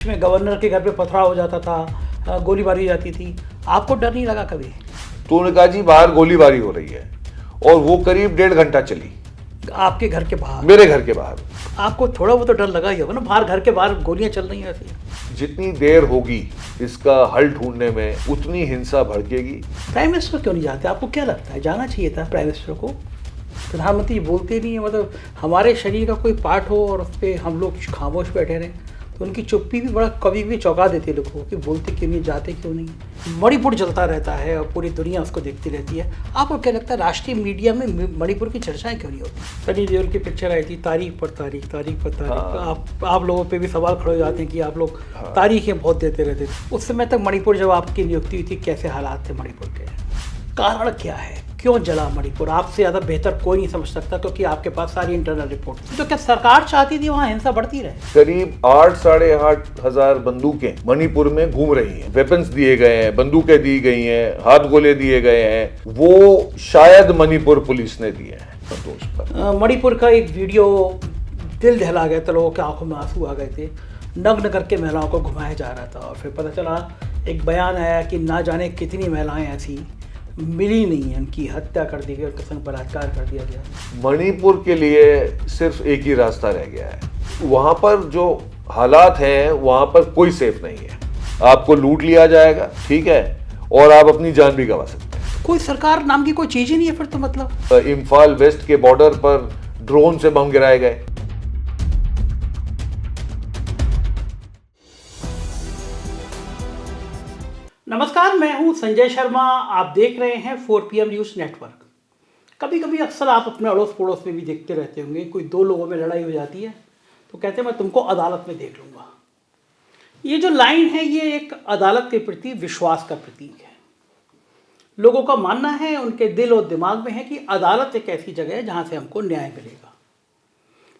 में गवर्नर के घर पे पथराव हो जाता था, गोलीबारी हो जाती थी, आपको डर नहीं लगा कभी? तो उन्होंने कहा जी बाहर गोलीबारी हो रही है, और वो करीब 1.5 घंटा चली आपके घर के बाहर? मेरे घर के बाहर। आपको थोड़ा बहुत तो डर लगा ही होगा ना, बाहर घर के बाहर गोलियां चल रही हैं ऐसी। जितनी देर होगी इसका हल ढूंढने में उतनी हिंसा भड़केगी। प्राइम मिनिस्टर क्यों नहीं जाते? आपको क्या लगता है जाना चाहिए था प्राइम मिनिस्टर को? प्रधानमंत्री बोलते नहीं है, मतलब हमारे शरीर का कोई पार्ट हो और उस पर हम लोग खामोश बैठे रहें, तो उनकी चुप्पी भी बड़ा कभी भी चौंका देती है लोगों को कि बोलते क्यों नहीं, जाते क्यों नहीं। मणिपुर चलता रहता है और पूरी दुनिया उसको देखती रहती है। आपको क्या लगता है राष्ट्रीय मीडिया में मणिपुर की चर्चाएं क्यों नहीं होती? सनी देओल की पिक्चर आई थी, तारीख पर तारीख, तारीख पर तारीख। हाँ। आप लोगों पे भी सवाल खड़े हो जाते हैं कि आप लोग तारीखें बहुत देते रहते थे। उस समय तक मणिपुर जब आपकी नियुक्ति हुई थी, कैसे हालात थे मणिपुर के? कारण क्या है, क्यों जला मणिपुर? आपसे ज़्यादा बेहतर कोई नहीं समझ सकता, क्योंकि आपके पास सारी इंटरनल रिपोर्ट थी। तो क्या सरकार चाहती थी वहाँ हिंसा बढ़ती रहे? करीब 8-8.5 हजार बंदूकें मणिपुर में घूम रही हैं, वेपन्स दिए गए हैं, बंदूकें दी गई हैं, हाथ गोले दिए गए हैं, वो शायद मणिपुर पुलिस ने दिए हैं संतोष पर। मणिपुर का एक वीडियो दिल दहला गया था, लोगों के आंखों में आंसू आ गए थे। नग्न करके महिलाओं को घुमाया जा रहा था और फिर पता चला, एक बयान आया कि ना जाने कितनी महिलाएं ऐसी मिली नहीं है, उनकी हत्या कर दी गई और संग बलात्कार कर दिया गया। मणिपुर के लिए सिर्फ एक ही रास्ता रह गया है। वहां पर जो हालात हैं वहां पर कोई सेफ नहीं है। आपको लूट लिया जाएगा, ठीक है, और आप अपनी जान भी गंवा सकते हैं। कोई सरकार नाम की कोई चीज़ ही नहीं है फिर तो, मतलब। इम्फाल वेस्ट के बॉर्डर पर ड्रोन से बम गिराए गए। नमस्कार, मैं हूं संजय शर्मा। आप देख रहे हैं 4PM न्यूज़ नेटवर्क। कभी कभी अक्सर आप अपने अड़ोस पड़ोस में भी देखते रहते होंगे, कोई दो लोगों में लड़ाई हो जाती है तो कहते हैं मैं तुमको अदालत में देख लूँगा। ये जो लाइन है, ये एक अदालत के प्रति विश्वास का प्रतीक है। लोगों का मानना है, उनके दिल और दिमाग में है कि अदालत एक ऐसी जगह है जहाँ से हमको न्याय मिलेगा।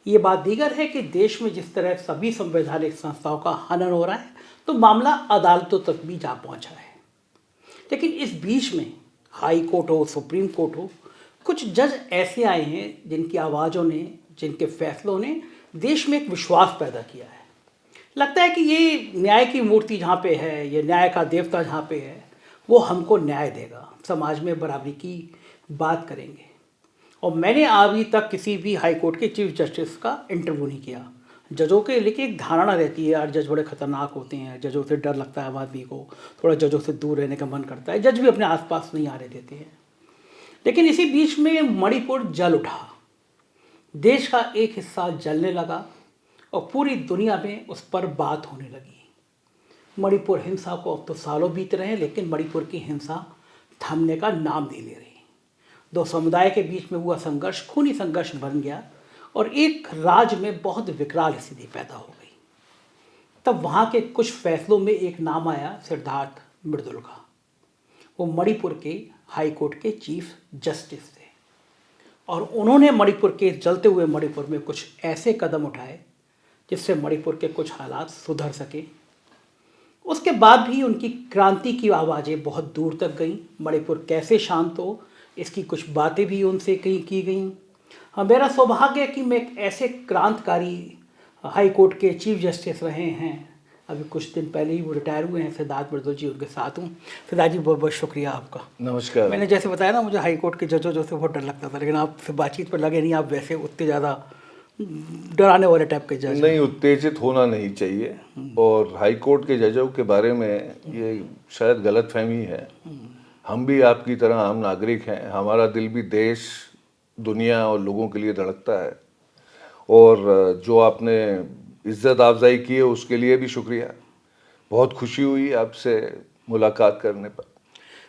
ये बात दीगर है कि देश में जिस तरह सभी संवैधानिक संस्थाओं का हनन हो रहा है, तो मामला अदालतों तक भी जा पहुंचा है। लेकिन इस बीच में हाई कोर्ट हो, सुप्रीम कोर्ट हो, कुछ जज ऐसे आए हैं जिनकी आवाज़ों ने, जिनके फैसलों ने देश में एक विश्वास पैदा किया है। लगता है कि ये न्याय की मूर्ति जहाँ पे है, ये न्याय का देवता जहाँ पे है, वो हमको न्याय देगा, समाज में बराबरी की बात करेंगे। और मैंने अभी तक किसी भी हाई कोर्ट के चीफ जस्टिस का इंटरव्यू नहीं किया। जजों के लेके एक धारणा रहती है, यार जज बड़े खतरनाक होते हैं, जजों से डर लगता है आम आदमी को, थोड़ा जजों से दूर रहने का मन करता है, जज भी अपने आसपास नहीं आने देते हैं। लेकिन इसी बीच में मणिपुर जल उठा, देश का एक हिस्सा जलने लगा और पूरी दुनिया में उस पर बात होने लगी। मणिपुर हिंसा को अब तो सालों बीत रहे हैं, लेकिन मणिपुर की हिंसा थमने का नाम नहीं ले रही। दो समुदाय के बीच में हुआ संघर्ष खूनी संघर्ष बन गया और एक राज्य में बहुत विकराल स्थिति पैदा हो गई। तब वहाँ के कुछ फैसलों में एक नाम आया, सिद्धार्थ मृदुल का। वो मणिपुर के हाई कोर्ट के चीफ जस्टिस थे और उन्होंने मणिपुर के जलते हुए मणिपुर में कुछ ऐसे कदम उठाए जिससे मणिपुर के कुछ हालात सुधर सके। उसके बाद भी उनकी क्रांति की आवाज़ें बहुत दूर तक गईं। मणिपुर कैसे शांत हो, इसकी कुछ बातें भी उनसे की गई। हाँ, मेरा सौभाग्य है कि मैं एक ऐसे क्रांतिकारी हाई कोर्ट के चीफ जस्टिस रहे हैं, अभी कुछ दिन पहले ही वो रिटायर हुए हैं, सिद्धार्थ मृदुल जी, उनके साथ हूँ। सिद्धार्थ जी, बहुत बहुत शुक्रिया आपका। नमस्कार। मैंने जैसे बताया ना, मुझे हाई कोर्ट के जजों से बहुत डर लगता था, लेकिन आपसे बातचीत पर लगे नहीं, आप वैसे उतने ज़्यादा डराने वाले टाइप के जज नहीं, उत्तेजित होना नहीं चाहिए। और हाई कोर्ट के जजों के बारे में ये शायद गलतफहमी है। हम भी आपकी तरह आम नागरिक हैं, हमारा दिल भी देश, दुनिया और लोगों के लिए धड़कता है। और जो आपने इज्जत अफजाई की है उसके लिए भी शुक्रिया। बहुत खुशी हुई आपसे मुलाकात करने पर।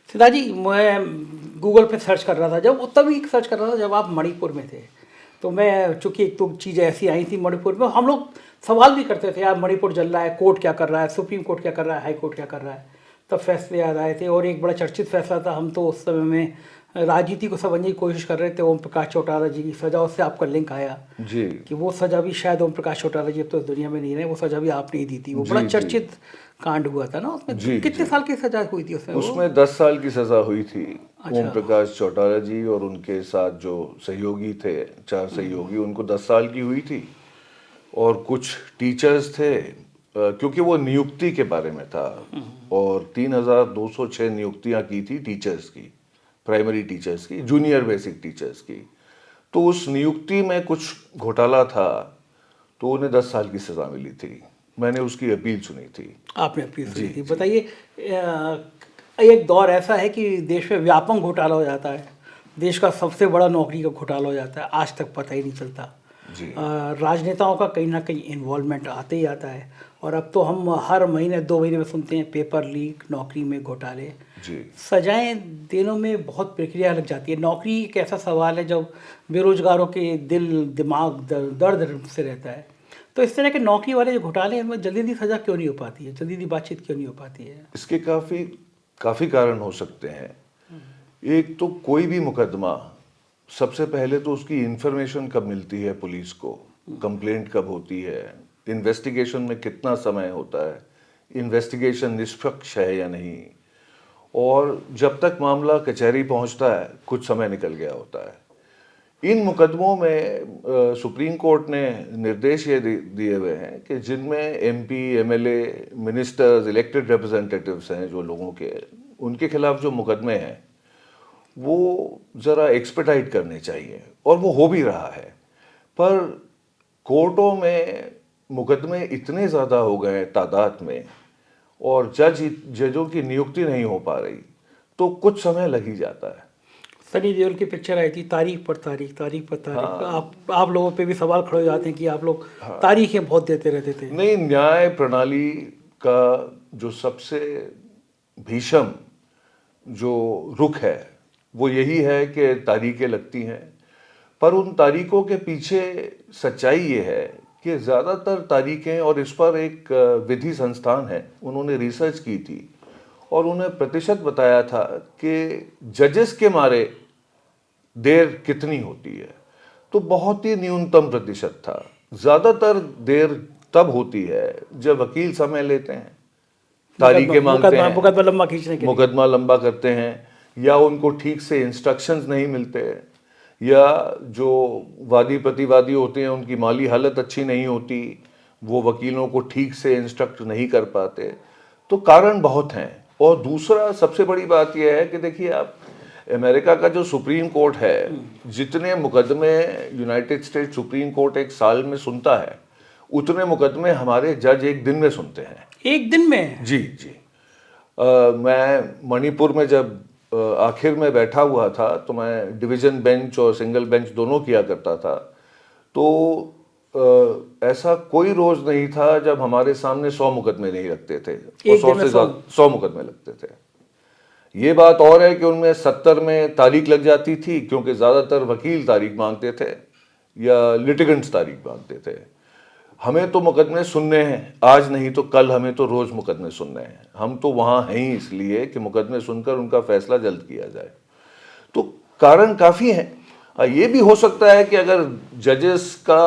सिद्धार्थ जी, मैं गूगल पे सर्च कर रहा था, तभी सर्च कर रहा था जब आप मणिपुर में थे। तो मैं, चूँकि एक तो चीज़ें ऐसी आई थी मणिपुर में, हम लोग सवाल भी करते थे, यार मणिपुर जल रहा है, कोर्ट क्या कर रहा है, सुप्रीम कोर्ट क्या कर रहा है, हाई कोर्ट क्या कर रहा है। तब फैसले याद आए थे और एक बड़ा चर्चित फैसला था। हम तो उस समय में राजनीति को समझने की कोशिश कर रहे थे। ओम प्रकाश चौटाला जी की सज़ा, उससे आपका लिंक आया जी, कि वो सज़ा भी शायद ओम प्रकाश चौटाला जी अब तो इस दुनिया में नहीं रहे, वो सज़ा भी आपने ही दी थी। वो बड़ा चर्चित कांड हुआ था ना उसमें। कितने साल की सज़ा हुई थी उसमें? उसमें 10 साल की सज़ा हुई थी। अच्छा। ओम प्रकाश चौटाला जी और उनके साथ जो सहयोगी थे, 4 सहयोगी, उनको 10 साल की हुई थी। और कुछ टीचर्स थे क्योंकि वो नियुक्ति के बारे में था और 3,206 नियुक्तियां की थी टीचर्स की, प्राइमरी टीचर्स की, जूनियर बेसिक टीचर्स की। तो उस नियुक्ति में कुछ घोटाला था, तो उन्हें 10 साल की सज़ा मिली थी। मैंने उसकी अपील सुनी थी। आपने अपील सुनी थी। बताइए, एक दौर ऐसा है कि देश में व्यापक घोटाला हो जाता है, देश का सबसे बड़ा नौकरी का घोटाला हो जाता है, आज तक पता ही नहीं चलता। जी राजनेताओं का कहीं ना कहीं इन्वॉल्वमेंट आते ही आता है, और अब तो हम हर महीने 2 महीने में सुनते हैं पेपर लीक, नौकरी में घोटाले। जी सजाएं देने में बहुत प्रक्रिया लग जाती है। नौकरी एक ऐसा सवाल है जब बेरोजगारों के दिल दिमाग दर्द से रहता है। तो इस तरह के नौकरी वाले जो घोटाले हैं उनमें जल्दी जल्दी सज़ा क्यों नहीं हो पाती है, जल्दी जल्दी बातचीत क्यों नहीं हो पाती है? इसके काफ़ी काफ़ी कारण हो सकते हैं। एक तो कोई भी मुकदमा, सबसे पहले तो उसकी इंफॉर्मेशन कब मिलती है पुलिस को, कंप्लेंट कब होती है, इन्वेस्टिगेशन में कितना समय होता है, इन्वेस्टिगेशन निष्पक्ष है या नहीं, और जब तक मामला कचहरी पहुंचता है कुछ समय निकल गया होता है। इन मुकदमों में सुप्रीम कोर्ट ने निर्देश ये दिए हुए हैं कि जिनमें MP, MLA, ministers, elected representatives हैं जो लोगों के, उनके खिलाफ जो मुकदमे हैं वो ज़रा एक्सपर्टाइट करने चाहिए, और वो हो भी रहा है। पर कोर्टों में मुकदमे इतने ज़्यादा हो गए तादाद में, और जजों की नियुक्ति नहीं हो पा रही, तो कुछ समय लग ही जाता है। सनी देओल की पिक्चर आई थी, तारीख पर तारीख, तारीख पर तारीख। आप लोगों पे भी सवाल खड़े हो जाते हैं कि आप लोग तारीखें बहुत देते रहते थे। नहीं, न्याय प्रणाली का जो सबसे भीषण जो रुख है वो यही है कि तारीखें लगती हैं, पर उन तारीखों के पीछे सच्चाई ये है कि ज़्यादातर तारीखें, और इस पर एक विधि संस्थान है, उन्होंने रिसर्च की थी और उन्हें प्रतिशत बताया था कि जजेस के मारे देर कितनी होती है, तो बहुत ही न्यूनतम प्रतिशत था। ज़्यादातर देर तब होती है जब वकील समय लेते हैं, तारीखें मांगते हैं, मुकदमा लंबा खींचने के लिए, मुकदमा लंबा करते हैं, या उनको ठीक से इंस्ट्रक्शंस नहीं मिलते, या जो वादी प्रतिवादी होते हैं उनकी माली हालत अच्छी नहीं होती, वो वकीलों को ठीक से इंस्ट्रक्ट नहीं कर पाते। तो कारण बहुत हैं। और दूसरा सबसे बड़ी बात यह है कि देखिए आप, अमेरिका का जो सुप्रीम कोर्ट है, जितने मुकदमे यूनाइटेड स्टेट सुप्रीम कोर्ट एक साल में सुनता है, उतने मुकदमे हमारे जज एक दिन में सुनते हैं। एक दिन में? जी जी। मैं मणिपुर में जब आखिर में बैठा हुआ था, तो मैं डिवीज़न बेंच और सिंगल बेंच दोनों किया करता था। तो ऐसा कोई रोज़ नहीं था जब हमारे सामने 100 मुकदमे नहीं लगते थे, और 100 से ज़्यादा 100 मुकदमे लगते थे। ये बात और है कि उनमें 70 में तारीख लग जाती थी, क्योंकि ज़्यादातर वकील तारीख मांगते थे या लिटिगेंट्स तारीख मांगते थे। हमें तो मुकदमे सुनने हैं, आज नहीं तो कल हमें तो रोज़ मुकदमे सुनने हैं। हम तो वहाँ हैं ही इसलिए कि मुकदमे सुनकर उनका फैसला जल्द किया जाए। तो कारण काफ़ी हैं। ये भी हो सकता है कि अगर जजेस का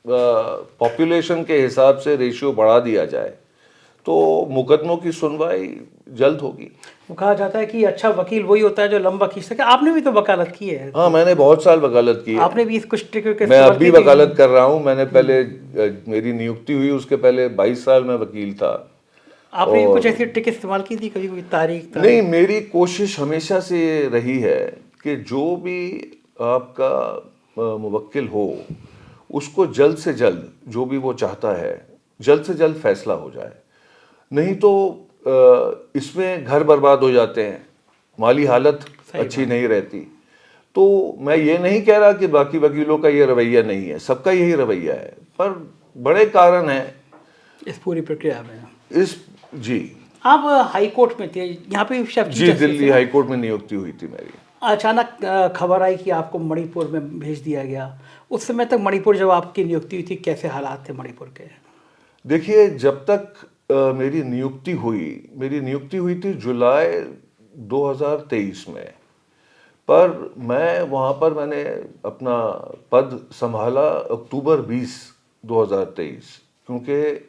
पॉपुलेशन के हिसाब से रेशियो बढ़ा दिया जाए तो मुकदमों की सुनवाई जल्द होगी। वो कहा जाता है कि अच्छा वकील वही होता है जो लंबा खींच सके। आपने भी तो वकालत की है। हाँ, मैंने बहुत साल वकालत की है। आपने भी कुछ ट्रिक मैं अब भी वकालत कर रहा हूँ। मैंने पहले मेरी नियुक्ति हुई, उसके पहले 22 साल मैं वकील था। आपने कुछ ऐसी ट्रिक इस्तेमाल की थी कभी, कोई तारीख? नहीं, मेरी कोशिश हमेशा से ये रही है कि जो भी आपका मुवक्किल हो, उसको जल्द से जल्द, जो भी वो चाहता है, जल्द से जल्द फैसला हो जाए। नहीं तो इसमें घर बर्बाद हो जाते हैं, माली हालत अच्छी नहीं रहती। तो मैं ये नहीं कह रहा कि बाकी वकीलों का ये रवैया नहीं है, सबका यही रवैया है, पर बड़े कारण हैं इस पूरी प्रक्रिया में। जी। आप हाई कोर्ट में थे, यहाँ पे जी, दिल्ली हाई कोर्ट में नियुक्ति हुई थी मेरी। अचानक खबर आई कि आपको मणिपुर में भेज दिया गया। उस समय तक मणिपुर, जब आपकी नियुक्ति हुई थी, कैसे हालात थे मणिपुर के? देखिए, जब तक मेरी नियुक्ति हुई थी जुलाई 2023 में, पर मैं वहाँ पर मैंने अपना पद संभाला अक्टूबर 20, 2023, क्योंकि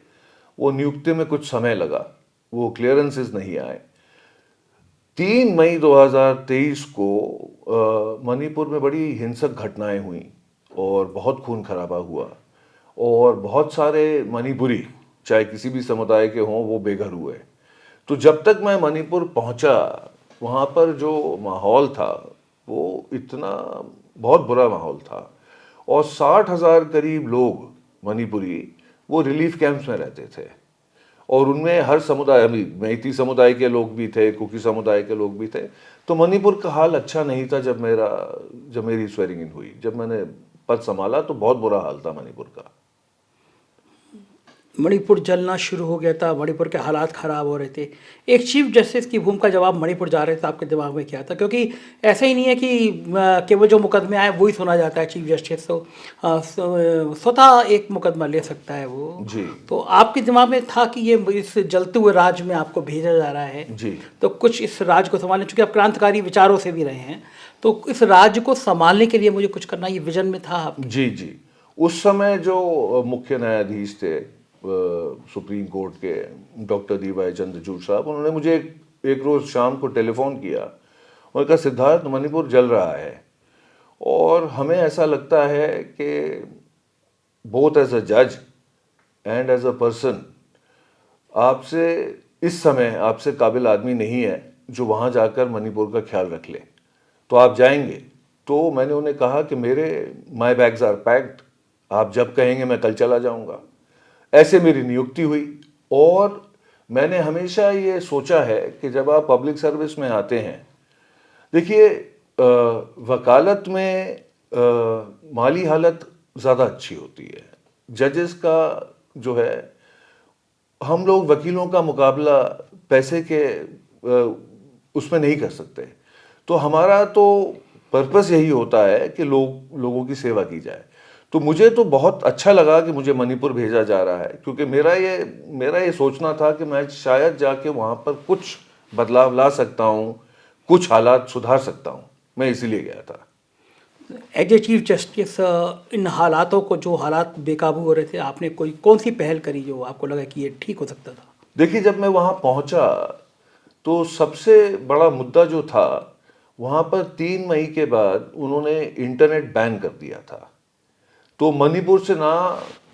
वो नियुक्ति में कुछ समय लगा, वो क्लियरेंसेस नहीं आए। 3 मई 2023 को मणिपुर में बड़ी हिंसक घटनाएं हुई और बहुत खून खराबा हुआ, और बहुत सारे मणिपुरी, चाहे किसी भी समुदाय के हों, वो बेघर हुए। तो जब तक मैं मणिपुर पहुंचा, वहाँ पर जो माहौल था वो इतना बहुत बुरा माहौल था। और 60,000 करीब लोग मणिपुरी वो रिलीफ कैंप्स में रहते थे, और उनमें हर समुदाय, अभी मैती समुदाय के लोग भी थे, कुकी समुदाय के लोग भी थे। तो मणिपुर का हाल अच्छा नहीं था। जब मेरी स्वेरिंग इन हुई, जब मैंने पद संभाला, तो बहुत बुरा हाल था मणिपुर का। मणिपुर जलना शुरू हो गया था, मणिपुर के हालात ख़राब हो रहे थे। एक चीफ जस्टिस की भूमिका जब आप मणिपुर जा रहे थे, आपके दिमाग में क्या था? क्योंकि ऐसा ही नहीं है कि केवल जो मुकदमे आए वही सुना जाता है। चीफ जस्टिस तो स्वतः एक मुकदमा ले सकता है वो। जी तो आपके दिमाग में था कि ये इस जलते हुए राज्य में आपको भेजा जा रहा है, जी तो कुछ इस राज्य को संभालने, चूँकि आप क्रांतिकारी विचारों से भी रहे हैं, तो इस राज्य को संभालने के लिए मुझे कुछ करना, ये विजन में था आपके? जी जी। उस समय जो मुख्य न्यायाधीश थे सुप्रीम कोर्ट के, डॉक्टर डी.वाई. चंद्रचूड़ साहब, उन्होंने मुझे एक रोज़ शाम को टेलीफोन किया और कहा, सिद्धार्थ, मणिपुर जल रहा है और हमें ऐसा लगता है कि बोथ एज अ जज एंड एज अ पर्सन आपसे इस समय आपसे काबिल आदमी नहीं है जो वहाँ जाकर मणिपुर का ख्याल रख ले, तो आप जाएंगे? तो मैंने उन्हें कहा कि माई बैग्स आर पैक्ड, आप जब कहेंगे मैं कल चला जाऊंगा। ऐसे मेरी नियुक्ति हुई। और मैंने हमेशा ये सोचा है कि जब आप पब्लिक सर्विस में आते हैं, देखिए वकालत में माली हालत ज़्यादा अच्छी होती है। जजेस का जो है, हम लोग वकीलों का मुकाबला पैसे के उसमें नहीं कर सकते। तो हमारा तो पर्पस यही होता है कि लोगों की सेवा की जाए। तो मुझे तो बहुत अच्छा लगा कि मुझे मणिपुर भेजा जा रहा है, क्योंकि मेरा ये सोचना था कि मैं शायद जाके वहाँ पर कुछ बदलाव ला सकता हूँ, कुछ हालात सुधार सकता हूँ। मैं इसीलिए गया था। एज ए चीफ जस्टिस, इन हालातों को, जो हालात बेकाबू हो रहे थे, आपने कौन सी पहल करी जो आपको लगा कि ये ठीक हो सकता था? देखिए, जब मैं वहाँ पहुँचा तो सबसे बड़ा मुद्दा जो था, वहाँ पर 3 मई के बाद उन्होंने इंटरनेट बैन कर दिया था। तो मणिपुर से ना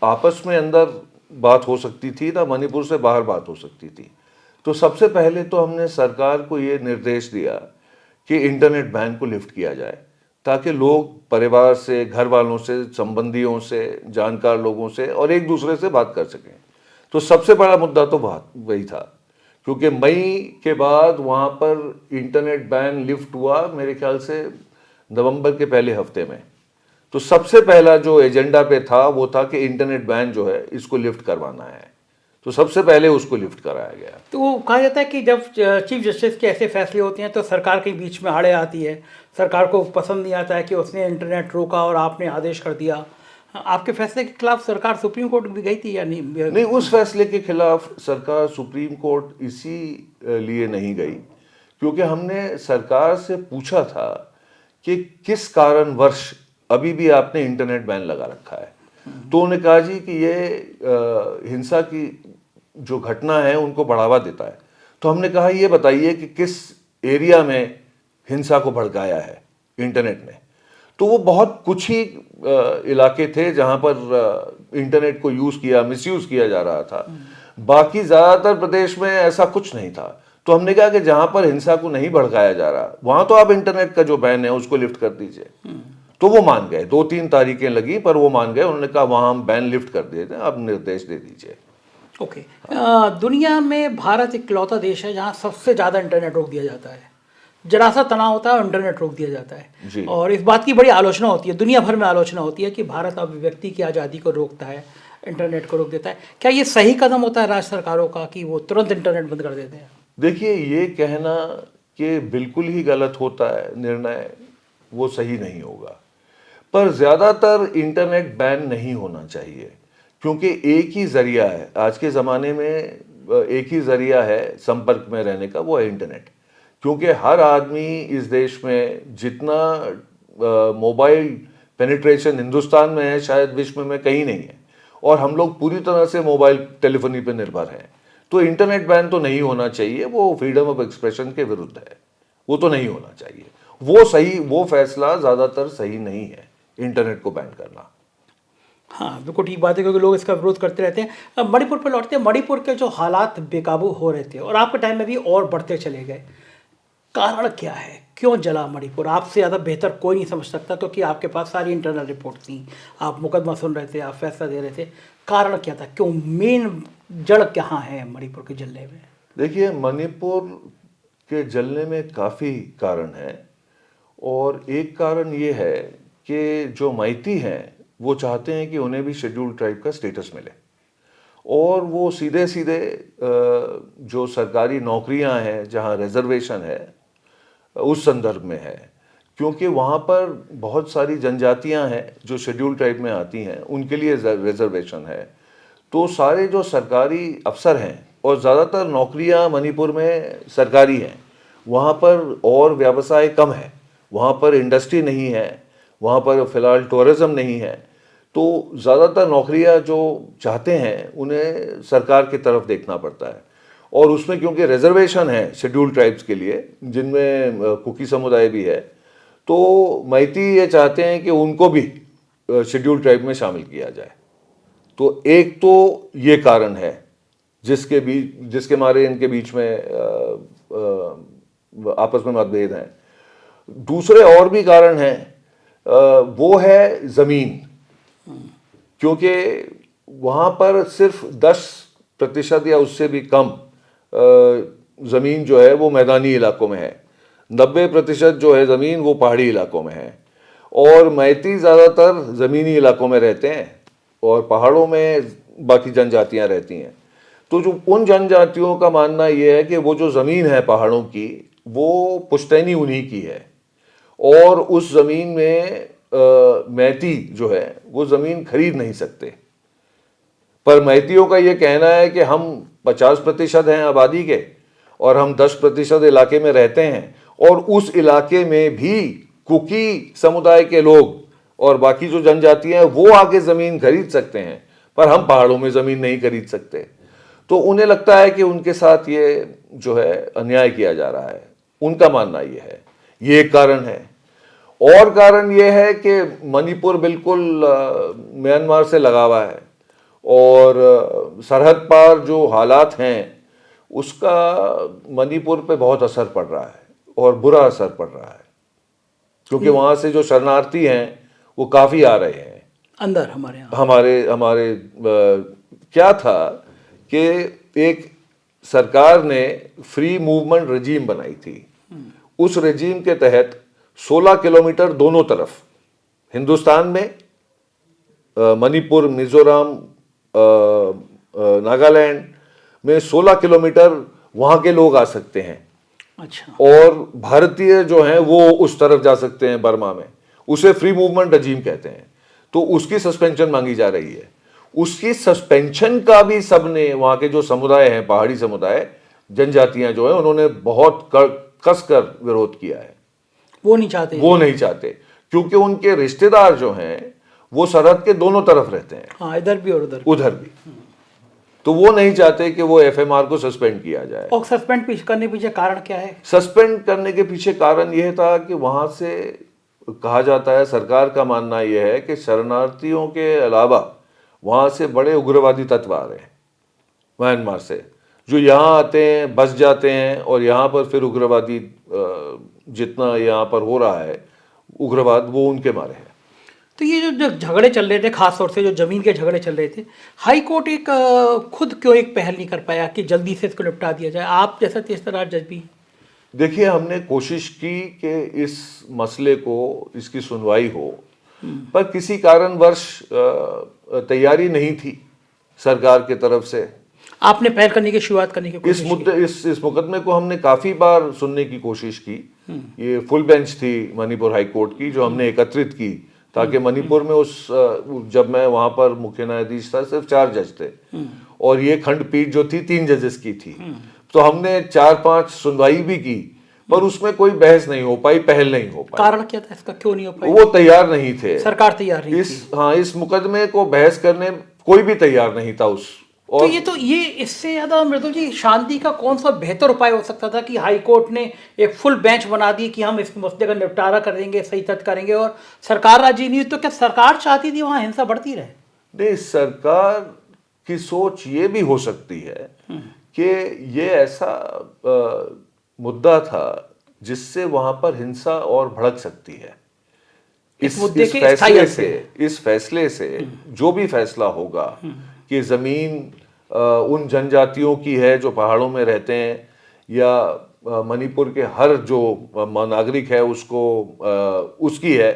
आपस में अंदर बात हो सकती थी, ना मणिपुर से बाहर बात हो सकती थी। तो सबसे पहले तो हमने सरकार को ये निर्देश दिया कि इंटरनेट बैन को लिफ्ट किया जाए, ताकि लोग परिवार से, घर वालों से, संबंधियों से, जानकार लोगों से और एक दूसरे से बात कर सकें। तो सबसे बड़ा मुद्दा तो वही था, क्योंकि मई के बाद वहाँ पर इंटरनेट बैन लिफ्ट हुआ मेरे ख्याल से नवंबर के पहले हफ्ते में। तो सबसे पहला जो एजेंडा पे था वो था कि इंटरनेट बैन जो है इसको लिफ्ट करवाना है। तो सबसे पहले उसको लिफ्ट कराया गया। तो कहा जाता है कि जब चीफ जस्टिस के ऐसे फैसले होते हैं तो सरकार के बीच में आड़े आती है, सरकार को पसंद नहीं आता है कि उसने इंटरनेट रोका और आपने आदेश कर दिया। आपके फैसले के खिलाफ सरकार सुप्रीम कोर्ट भी गई थी या नहीं? नहीं, उस फैसले के खिलाफ सरकार सुप्रीम कोर्ट इसी लिए नहीं गई, क्योंकि हमने सरकार से पूछा था कि किस कारणवश अभी भी आपने इंटरनेट बैन लगा रखा है। तो उन्होंने कहा जी कि ये हिंसा की जो घटना है उनको बढ़ावा देता है। तो हमने कहा, ये बताइए कि किस एरिया में हिंसा को भड़काया है इंटरनेट ने। तो वो बहुत कुछ ही इलाके थे जहां पर इंटरनेट को मिसयूज किया जा रहा था। बाकी ज़्यादातर प्रदेश में ऐसा कुछ नहीं था। तो हमने कहा कि जहां पर हिंसा को नहीं भड़काया जा रहा, वहां तो आप इंटरनेट का जो बैन है उसको लिफ्ट कर दीजिए। तो वो मान गए। 2-3 तारीखें लगी, पर वो मान गए। उन्होंने कहा वहां हम बैन लिफ्ट कर देते हैं, आप निर्देश दे दीजिए। ओके। दुनिया में भारत इकलौता देश है जहाँ सबसे ज़्यादा इंटरनेट रोक दिया जाता है। जरा सा तनाव होता है और इंटरनेट रोक दिया जाता है। जी। और इस बात की बड़ी आलोचना होती है, दुनिया भर में आलोचना होती है कि भारत अभिव्यक्ति की आज़ादी को रोकता है, इंटरनेट को रोक देता है। क्या ये सही कदम होता है राज्य सरकारों का कि वो तुरंत इंटरनेट बंद कर देते हैं? देखिए, ये कहना कि बिल्कुल ही गलत होता है निर्णय, वो सही नहीं होगा। पर ज़्यादातर इंटरनेट बैन नहीं होना चाहिए, क्योंकि एक ही ज़रिया है आज के ज़माने में, एक ही ज़रिया है संपर्क में रहने का, वो है इंटरनेट। क्योंकि हर आदमी इस देश में जितना मोबाइल पेनिट्रेशन हिंदुस्तान में है, शायद विश्व में कहीं नहीं है। और हम लोग पूरी तरह से मोबाइल टेलीफोनी पर निर्भर हैं। तो इंटरनेट बैन तो नहीं होना चाहिए, वो फ्रीडम ऑफ एक्सप्रेशन के विरुद्ध है, वो तो नहीं होना चाहिए। वो फैसला ज़्यादातर सही नहीं है, इंटरनेट को बैन करना। हाँ बिल्कुल ठीक बात है, क्योंकि लोग इसका विरोध करते रहते हैं। अब मणिपुर पर लौटते हैं। मणिपुर के जो हालात बेकाबू हो रहे थे और आपके टाइम में भी और बढ़ते चले गए, कारण क्या है? क्यों जला मणिपुर? आपसे ज़्यादा बेहतर कोई नहीं समझ सकता, क्योंकि आपके पास सारी इंटरनल रिपोर्ट थी, आप मुकदमा सुन रहे थे, आप फैसला दे रहे थे। कारण क्या था? क्यों? मेन जड़ कहाँ है मणिपुर के जलने में? देखिए, मणिपुर के जलने में काफ़ी कारण हैं, और एक कारण ये है कि जो मैती हैं वो चाहते हैं कि उन्हें भी शेड्यूल्ड ट्राइब का स्टेटस मिले, और वो सीधे सीधे जो सरकारी नौकरियां हैं जहां रिजर्वेशन है उस संदर्भ में है, क्योंकि वहाँ पर बहुत सारी जनजातियाँ हैं जो शेड्यूल ट्राइब में आती हैं, उनके लिए रिजर्वेशन है। तो सारे जो सरकारी अफसर हैं, और ज़्यादातर नौकरियाँ मणिपुर में सरकारी हैं, वहाँ पर और व्यवसाय कम है, वहाँ पर इंडस्ट्री नहीं है, वहाँ पर फ़िलहाल टूरिज़्म नहीं है। तो ज़्यादातर नौकरियाँ जो चाहते हैं उन्हें सरकार की तरफ देखना पड़ता है, और उसमें क्योंकि रिजर्वेशन है शेड्यूल्ड ट्राइब्स के लिए, जिनमें कुकी समुदाय भी है, तो मैती ये चाहते हैं कि उनको भी शेड्यूल्ड ट्राइब में शामिल किया जाए। तो एक तो ये कारण है जिसके मारे इनके बीच में आपस में मतभेद हैं। दूसरे और भी कारण हैं, वो है ज़मीन, क्योंकि वहाँ पर सिर्फ 10% या उससे भी कम ज़मीन जो है वो मैदानी इलाकों में है, 90% जो है ज़मीन वो पहाड़ी इलाकों में है, और मैती ज़्यादातर ज़मीनी इलाकों में रहते हैं और पहाड़ों में बाकी जनजातियाँ रहती हैं। तो जो उन जनजातियों का मानना ये है कि वो जो ज़मीन है पहाड़ों की, वो पुश्तैनी उन्हीं की है, और उस ज़मीन में मैती जो है वो ज़मीन खरीद नहीं सकते। पर मैतियों का ये कहना है कि हम 50% हैं आबादी के, और हम 10% इलाके में रहते हैं, और उस इलाके में भी कुकी समुदाय के लोग और बाकी जो जनजातियां हैं वो आके ज़मीन खरीद सकते हैं, पर हम पहाड़ों में ज़मीन नहीं खरीद सकते। तो उन्हें लगता है कि उनके साथ ये जो है अन्याय किया जा रहा है, उनका मानना ये है। ये एक कारण है। और कारण ये है कि मणिपुर बिल्कुल म्यांमार से लगा हुआ है, और सरहद पार जो हालात हैं उसका मणिपुर पे बहुत असर पड़ रहा है, और बुरा असर पड़ रहा है, क्योंकि वहाँ से जो शरणार्थी हैं वो काफ़ी आ रहे हैं अंदर हमारे यहाँ। हमारे क्या था कि एक सरकार ने फ्री मूवमेंट रजीम बनाई थी। उस रजीम के तहत 16 किलोमीटर दोनों तरफ हिंदुस्तान में, मणिपुर, मिजोरम, नागालैंड में 16 किलोमीटर वहाँ के लोग आ सकते हैं। अच्छा। और भारतीय जो हैं वो उस तरफ जा सकते हैं बर्मा में। उसे फ्री मूवमेंट रजीम कहते हैं। तो उसकी सस्पेंशन मांगी जा रही है। उसकी सस्पेंशन का भी सबने, वहाँ के जो समुदाय हैं, पहाड़ी समुदाय, जनजातियां जो है, उन्होंने बहुत कसकर विरोध किया है। वो नहीं चाहते। वो नहीं चाहते, क्योंकि उनके रिश्तेदार जो हैं वो सरहद के दोनों तरफ रहते हैं। हाँ, इधर भी और उधर भी। तो वो नहीं चाहते कि वो एफएमआर को सस्पेंड किया जाए। और सस्पेंड करने पीछे कारण क्या है? सस्पेंड करने के पीछे कारण यह था कि वहां से कहा जाता है, सरकार का मानना यह है कि शरणार्थियों के अलावा वहां से बड़े उग्रवादी तत्व आ रहे हैं म्यांमार से, जो यहाँ आते हैं, बस जाते हैं, और यहाँ पर फिर उग्रवादी जितना यहाँ पर हो रहा है उग्रवाद, वो उनके मारे है। तो ये जो झगड़े चल रहे थे, खास तौर से जो जमीन के झगड़े चल रहे थे, हाई कोर्ट एक खुद क्यों एक पहल नहीं कर पाया कि जल्दी से इसको निपटा दिया जाए? आप जैसा तीसरा जज भी। देखिए, हमने कोशिश की कि इस मसले को, इसकी सुनवाई हो, पर किसी कारणवश तैयारी नहीं थी सरकार की तरफ से। आपने पहल करने की शुरुआत करने की कोशिश की? इस मुकदमे को हमने काफी बार सुनने की कोशिश की। ये फुल बेंच थी मणिपुर हाई कोर्ट की, जो हमने एकत्रित की, ताकि मणिपुर में जब मैं वहां पर मुख्य न्यायाधीश था, सिर्फ 4 जज थे, और ये खंडपीठ जो थी 3 जजेस की थी। तो हमने 4-5 सुनवाई भी की, पर उसमें कोई बहस नहीं हो पाई, पहल नहीं हो पाई। कारण क्या था इसका, क्यों नहीं हो पाई? वो तैयार नहीं थे, सरकार तैयार नहीं थी। इस मुकदमे को बहस करने कोई भी तैयार नहीं था उस। तो ये इससे ज़्यादा मृदुल जी, शांति का कौन सा बेहतर उपाय हो सकता था कि हाई कोर्ट ने एक फुल बेंच बना दी कि हम इस मसले का निपटारा करेंगे, सही तथ्य करेंगे, और सरकार राजी नहीं हुई? तो क्या सरकार चाहती थी वहाँ हिंसा बढ़ती रहे? नहीं, सरकार की सोच ये भी हो सकती है कि ये ऐसा मुद्दा था जिससे वहां पर हिंसा और भड़क सकती है। इस मुद्दे के स्थायी हल से। इस फैसले से जो भी फैसला होगा कि जमीन उन जनजातियों की है जो पहाड़ों में रहते हैं, या मणिपुर के हर जो नागरिक है उसको उसकी है,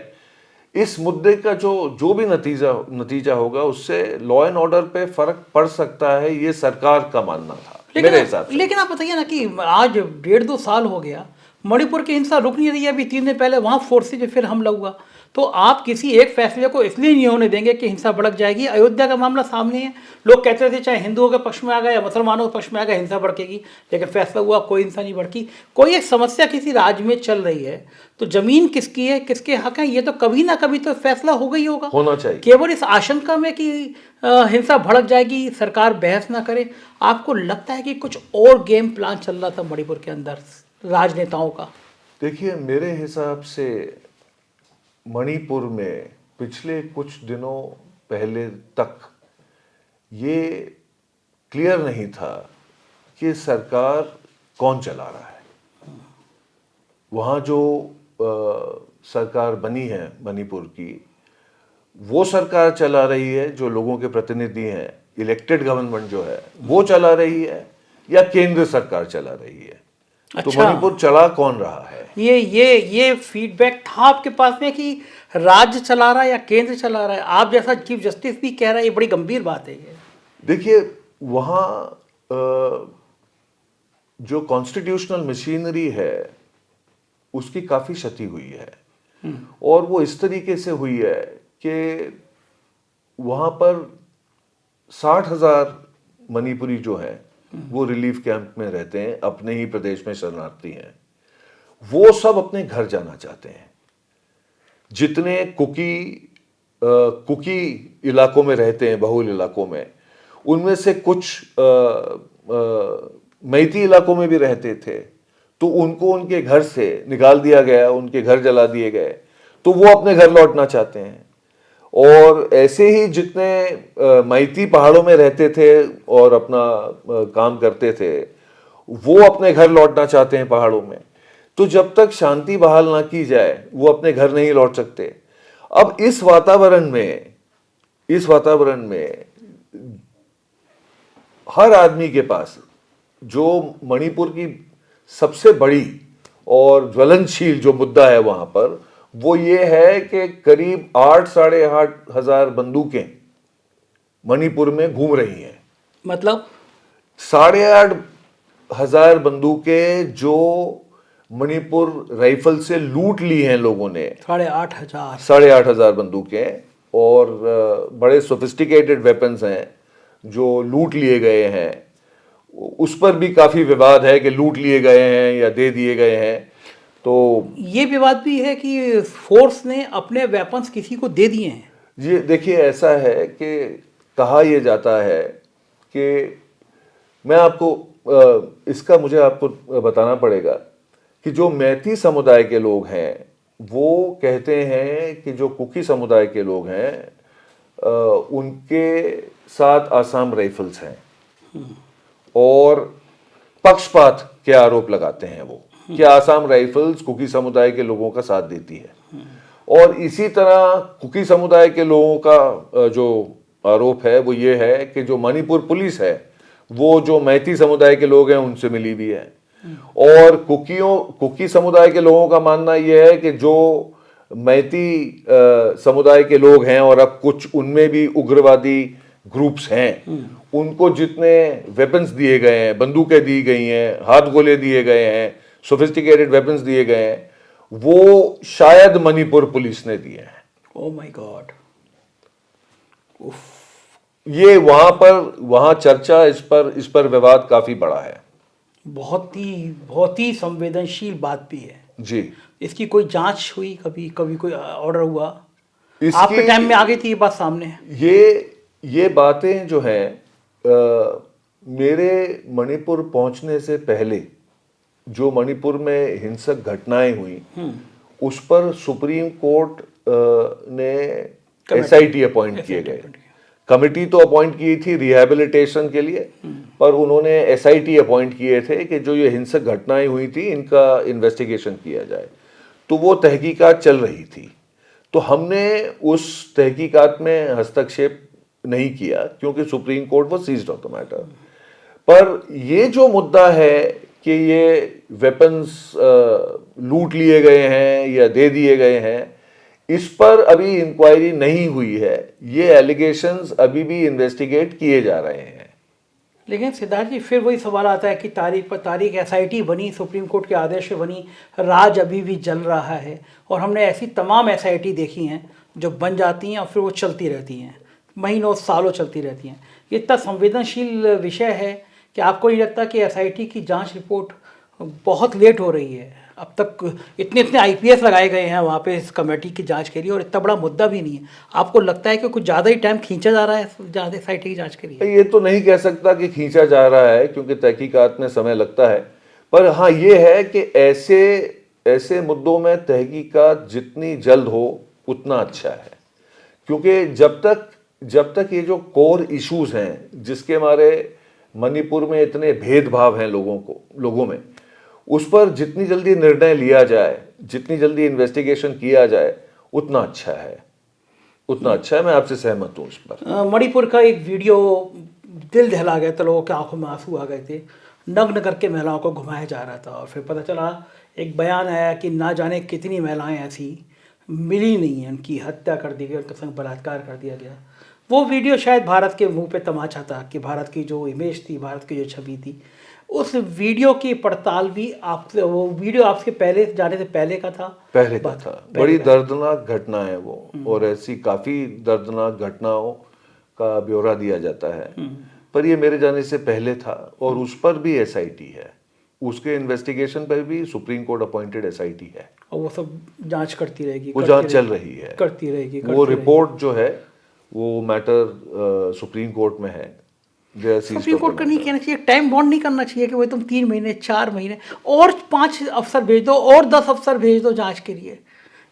इस मुद्दे का जो जो भी नतीजा होगा उससे लॉ एंड ऑर्डर पे फर्क पड़ सकता है, ये सरकार का मानना था मेरे हिसाब से। लेकिन आप बताइए ना कि आज 1.5-2 साल हो गया, मणिपुर की हिंसा रुक नहीं रही है। अभी 3 दिन पहले वहाँ फोर्सेज फिर हमला हुआ। तो आप किसी एक फैसले को इसलिए नहीं होने देंगे कि हिंसा भड़क जाएगी। अयोध्या का मामला सामने है, लोग कहते थे चाहे हिंदुओं के पक्ष में आ गया या मुसलमानों के पक्ष में आ गया हिंसा भड़केगी, लेकिन फैसला हुआ कोई हिंसा नहीं भड़की। कोई एक समस्या किसी राज्य में चल रही है तो जमीन किसकी है, किसके हक है, ये तो कभी ना कभी तो फैसला होगा ही होगा। होना चाहिए। केवल इस आशंका में कि हिंसा भड़क जाएगी, सरकार बहस ना करे, आपको लगता है कि कुछ और गेम प्लान चल रहा था मणिपुर के अंदर राजनेताओं का? देखिए, मेरे हिसाब से मणिपुर में पिछले कुछ दिनों पहले तक ये क्लियर नहीं था कि सरकार कौन चला रहा है। वहाँ जो सरकार बनी है मणिपुर की, वो सरकार चला रही है जो लोगों के प्रतिनिधि हैं, इलेक्टेड गवर्नमेंट जो है वो चला रही है, या केंद्र सरकार चला रही है। तो मणिपुर चला कौन रहा है? ये फीडबैक था आपके पास में कि राज्य चला रहा है या केंद्र चला रहा है? आप जैसा चीफ जस्टिस भी कह रहा है, ये बड़ी गंभीर बात है ये। देखिए, वहाँ जो कॉन्स्टिट्यूशनल मशीनरी है उसकी काफी क्षति हुई है, और वो इस तरीके से हुई है कि वहाँ पर 60,000 मणिपुरी जो हैं वो रिलीफ कैंप में रहते हैं, अपने ही प्रदेश में शरणार्थी हैं। वो सब अपने घर जाना चाहते हैं। जितने कुकी इलाकों में रहते हैं, बहुल इलाकों में, उनमें से कुछ मैती इलाकों में भी रहते थे, तो उनको उनके घर से निकाल दिया गया, उनके घर जला दिए गए, तो वो अपने घर लौटना चाहते हैं। और ऐसे ही जितने मैती पहाड़ों में रहते थे और अपना काम करते थे, वो अपने घर लौटना चाहते हैं पहाड़ों में। तो जब तक शांति बहाल ना की जाए वो अपने घर नहीं लौट सकते। अब इस वातावरण में हर आदमी के पास, जो मणिपुर की सबसे बड़ी और ज्वलनशील जो मुद्दा है वहां पर, वो ये है कि करीब 8-8.5 हजार बंदूकें मणिपुर में घूम रही हैं। मतलब 8.5 हजार बंदूकें जो मणिपुर राइफल से लूट ली हैं लोगों ने। 8.5 हजार बंदूकें, और बड़े सोफिस्टिकेटेड वेपन्स हैं जो लूट लिए गए हैं। उस पर भी काफी विवाद है कि लूट लिए गए हैं या दे दिए गए हैं। तो ये विवाद भी है कि फोर्स ने अपने वेपन्स किसी को दे दिए हैं। ये देखिए, ऐसा है कि कहा यह जाता है कि मैं आपको इसका मुझे आपको बताना पड़ेगा कि जो मैती समुदाय के लोग हैं वो कहते हैं कि जो कुकी समुदाय के लोग हैं उनके साथ आसाम राइफल्स हैं, और पक्षपात के आरोप लगाते हैं वो कि आसाम राइफल्स कुकी समुदाय के लोगों का साथ देती है। और इसी तरह कुकी समुदाय के लोगों का जो आरोप है वो ये है कि जो मणिपुर पुलिस है वो जो मैती समुदाय के लोग हैं उनसे मिली भी है। और कुकी समुदाय के लोगों का मानना यह है कि जो मैती समुदाय के लोग हैं, और अब कुछ उनमें भी उग्रवादी ग्रुप्स हैं, उनको जितने वेपन्स दिए गए हैं, बंदूकें दी गई हैं, हाथ गोले दिए गए हैं, सोफिस्टिकेटेड वेपन्स दिए गए हैं, वो शायद मणिपुर पुलिस ने दिए हैं। Oh my God. ये वहां चर्चा, इस पर विवाद काफी बड़ा है। बहुत ही संवेदनशील बात भी है जी। इसकी कोई जांच हुई? कभी कोई ऑर्डर हुआ? आपके टाइम में आ गई थी ये बात सामने? ये बातें जो हैं, मेरे मणिपुर पहुंचने से पहले जो मणिपुर में हिंसक घटनाएं हुई उस पर सुप्रीम कोर्ट ने SIT अपॉइंट किए गए, कमिटी तो अपॉइंट की थी रिहैबिलिटेशन के लिए, पर उन्होंने एसआईटी अपॉइंट किए थे कि जो ये हिंसक घटनाएं हुई थी इनका इन्वेस्टिगेशन किया जाए। तो वो तहकीकात चल रही थी, तो हमने उस तहकीकात में हस्तक्षेप नहीं किया क्योंकि सुप्रीम कोर्ट वो सीज्ड ऑफ द मैटर। पर ये जो मुद्दा है कि ये वेपन्स लूट लिए गए हैं या दे दिए गए हैं, इस पर अभी इंक्वायरी नहीं हुई है। ये एलिगेशंस अभी भी इन्वेस्टिगेट किए जा रहे हैं। लेकिन सिद्धार्थ जी, फिर वही सवाल आता है कि तारीख पर तारीख एसआईटी बनी, सुप्रीम कोर्ट के आदेश से बनी, राज अभी भी जल रहा है। और हमने ऐसी तमाम एसआईटी देखी हैं जो बन जाती हैं और फिर वो चलती रहती हैं, महीनों सालों चलती रहती हैं। ये इतना संवेदनशील विषय है कि आपको नहीं लगता कि एसआईटी की जांच रिपोर्ट बहुत लेट हो रही है? अब तक इतने इतने आईपीएस लगाए गए हैं वहाँ पे इस कमेटी की जांच के लिए और इतना बड़ा मुद्दा भी नहीं है। आपको लगता है कि कुछ ज़्यादा ही टाइम खींचा जा रहा है ज़्यादा एसआईटी की जांच के लिए? ये तो नहीं कह सकता कि खींचा जा रहा है क्योंकि तहकीकात में समय लगता है। पर हाँ, ये है कि ऐसे मुद्दों में तहकीकात जितनी जल्द हो उतना अच्छा है, क्योंकि जब तक ये जो कोर इश्यूज हैं जिसके हमारे मणिपुर में इतने भेदभाव हैं लोगों में, उस पर जितनी जल्दी निर्णय लिया जाए, जितनी जल्दी इन्वेस्टिगेशन किया जाए, उतना अच्छा है, उतना अच्छा है। मैं आपसे सहमत हूँ इस पर। मणिपुर का एक वीडियो दिल दहला गया था, लोगों के आंखों में आंसू आ गए थे। नग्न करके महिलाओं को घुमाया जा रहा था और फिर पता चला, एक बयान आया कि ना जाने कितनी महिलाएं ऐसी मिली नहीं हैं, उनकी हत्या कर दी गई, उनके संग बलात्कार कर दिया गया। वो वीडियो शायद भारत के मुंह पे तमाचा था कि भारत की जो इमेज थी, भारत की जो छवि थी, उस वीडियो की पड़ताल भी आपसे, वो वीडियो आपके पहले जाने से पहले का था? पहले का था। बड़ी दर्दनाक घटना है वो, और ऐसी काफ़ी दर्दनाक घटनाओं का ब्यौरा दिया जाता है। पर ये मेरे जाने से पहले था और उस पर भी एसआईटी है, उसके इन्वेस्टिगेशन पर भी सुप्रीम कोर्ट अपॉइंटेड एसआईटी है और वो सब जांच करती रहेगी, वो जांच चल रही है, करती रहेगी। वो रिपोर्ट जो है वो मैटर सुप्रीम कोर्ट में है। सुप्रीम कोर्ट का नहीं कहना चाहिए, टाइम बॉन्ड नहीं करना चाहिए कि भाई तुम 3 महीने 4 महीने और 5 अफसर भेज दो और 10 अफसर भेज दो जांच के लिए।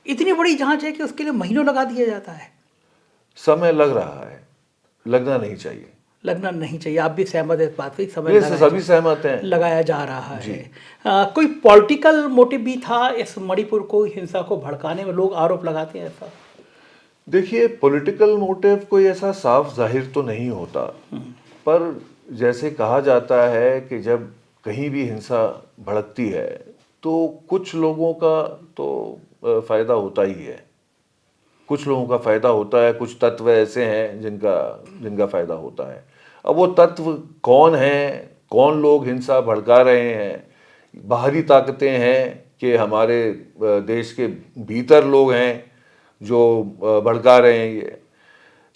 इतनी बड़ी जांच है कि उसके लिए महीनों लगा दिया जाता है। समय लग रहा है, लगना नहीं चाहिए। लगना नहीं चाहिए, आप भी सहमत है इस बात से? समय सभी सहमत हैं, लगाया जा रहा है। कोई पॉलिटिकल मोटिव भी था इस मणिपुर को हिंसा को भड़काने में? लोग आरोप लगाते हैं ऐसा। देखिए, पॉलिटिकल मोटिव कोई ऐसा साफ जाहिर तो नहीं होता, पर जैसे कहा जाता है कि जब कहीं भी हिंसा भड़कती है तो कुछ लोगों का तो फायदा होता ही है, कुछ लोगों का फायदा होता है, कुछ तत्व ऐसे हैं जिनका फायदा होता है। अब वो तत्व कौन हैं, कौन लोग हिंसा भड़का रहे हैं? बाहरी ताकतें हैं कि हमारे देश के भीतर लोग हैं जो भड़का रहे हैं?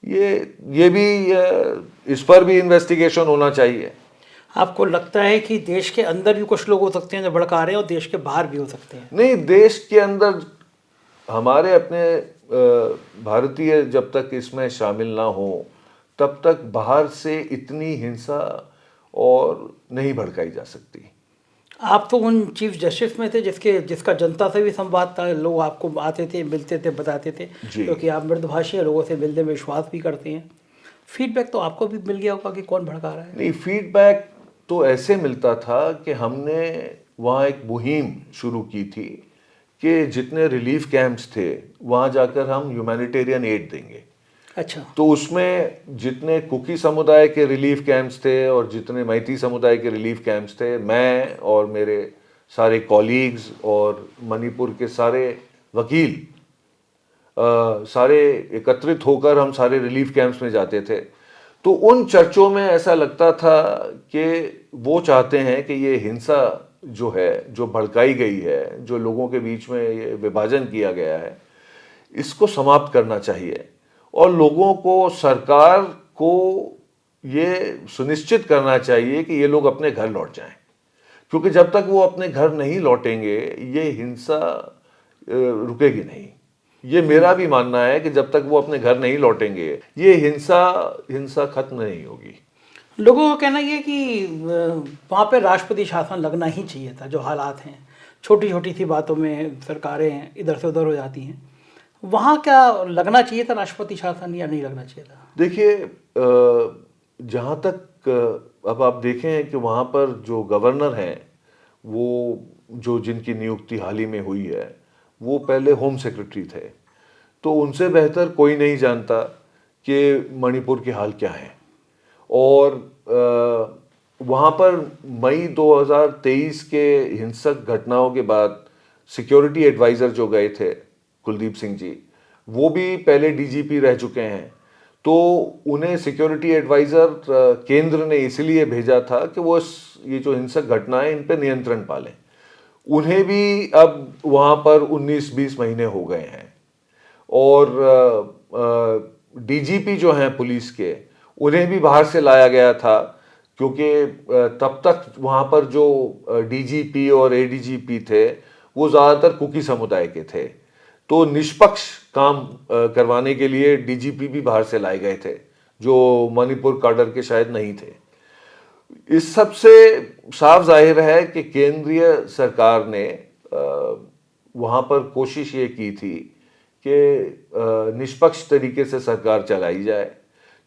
ये भी इस पर भी इन्वेस्टिगेशन होना चाहिए। आपको लगता है कि देश के अंदर भी कुछ लोग हो सकते हैं जो भड़का रहे हैं और देश के बाहर भी हो सकते हैं? नहीं, देश के अंदर हमारे अपने भारतीय जब तक इसमें शामिल ना हो तब तक बाहर से इतनी हिंसा और नहीं भड़काई जा सकती। आप तो उन चीफ जस्टिस में थे जिसका जनता से भी संवाद था, लोग आपको आते थे, मिलते थे, बताते थे, क्योंकि आप मृदुभाषी हैं, लोगों से मिलने में विश्वास भी करते हैं। फीडबैक तो आपको भी मिल गया होगा कि कौन भड़का रहा है? नहीं, फीडबैक तो ऐसे मिलता था कि हमने वहाँ एक मुहिम शुरू की थी कि जितने रिलीफ कैंप्स थे वहाँ जाकर हम ह्यूमैनिटेरियन एड देंगे। अच्छा। तो उसमें जितने कुकी समुदाय के रिलीफ कैंप्स थे और जितने मैती समुदाय के रिलीफ कैंप्स थे, मैं और मेरे सारे कॉलीग्स और मणिपुर के सारे वकील सारे एकत्रित होकर हम सारे रिलीफ कैंप्स में जाते थे। तो उन चर्चों में ऐसा लगता था कि वो चाहते हैं कि ये हिंसा जो है, जो भड़काई गई है, जो लोगों के बीच में ये विभाजन किया गया है, इसको समाप्त करना चाहिए और लोगों को, सरकार को ये सुनिश्चित करना चाहिए कि ये लोग अपने घर लौट जाएं, क्योंकि जब तक वो अपने घर नहीं लौटेंगे ये हिंसा रुकेगी नहीं। ये मेरा भी मानना है कि जब तक वो अपने घर नहीं लौटेंगे ये हिंसा खत्म नहीं होगी। लोगों का कहना ये कि वहाँ पे राष्ट्रपति शासन लगना ही चाहिए था। जो हालात हैं, छोटी छोटी सी बातों में सरकारें इधर से उधर हो जाती हैं, वहाँ क्या लगना चाहिए था राष्ट्रपति शासन या नहीं लगना चाहिए था? देखिए, जहाँ तक अब आप देखें कि वहाँ पर जो गवर्नर हैं, वो जो जिनकी नियुक्ति हाल ही में हुई है, वो पहले होम सेक्रेटरी थे। तो उनसे बेहतर कोई नहीं जानता कि मणिपुर के हाल क्या है। और वहाँ पर मई 2023 के हिंसक घटनाओं के बाद सिक्योरिटी एडवाइज़र जो गए थे, कुलदीप सिंह जी, वो भी पहले डीजीपी रह चुके हैं। तो उन्हें सिक्योरिटी एडवाइज़र केंद्र ने इसलिए भेजा था कि वो ये जो हिंसक घटनाएं इन पर नियंत्रण पालें। उन्हें भी अब वहाँ पर 19-20 महीने हो गए हैं। और डीजीपी जो हैं पुलिस के, उन्हें भी बाहर से लाया गया था, क्योंकि तब तक वहाँ पर जो डीजीपी और एडीजीपी थे वो ज़्यादातर कुकी समुदाय के थे। तो निष्पक्ष काम करवाने के लिए डीजीपी भी बाहर से लाए गए थे, जो मणिपुर काडर के शायद नहीं थे। इस सब से साफ जाहिर है कि केंद्रीय सरकार ने वहाँ पर कोशिश ये की थी कि निष्पक्ष तरीके से सरकार चलाई जाए,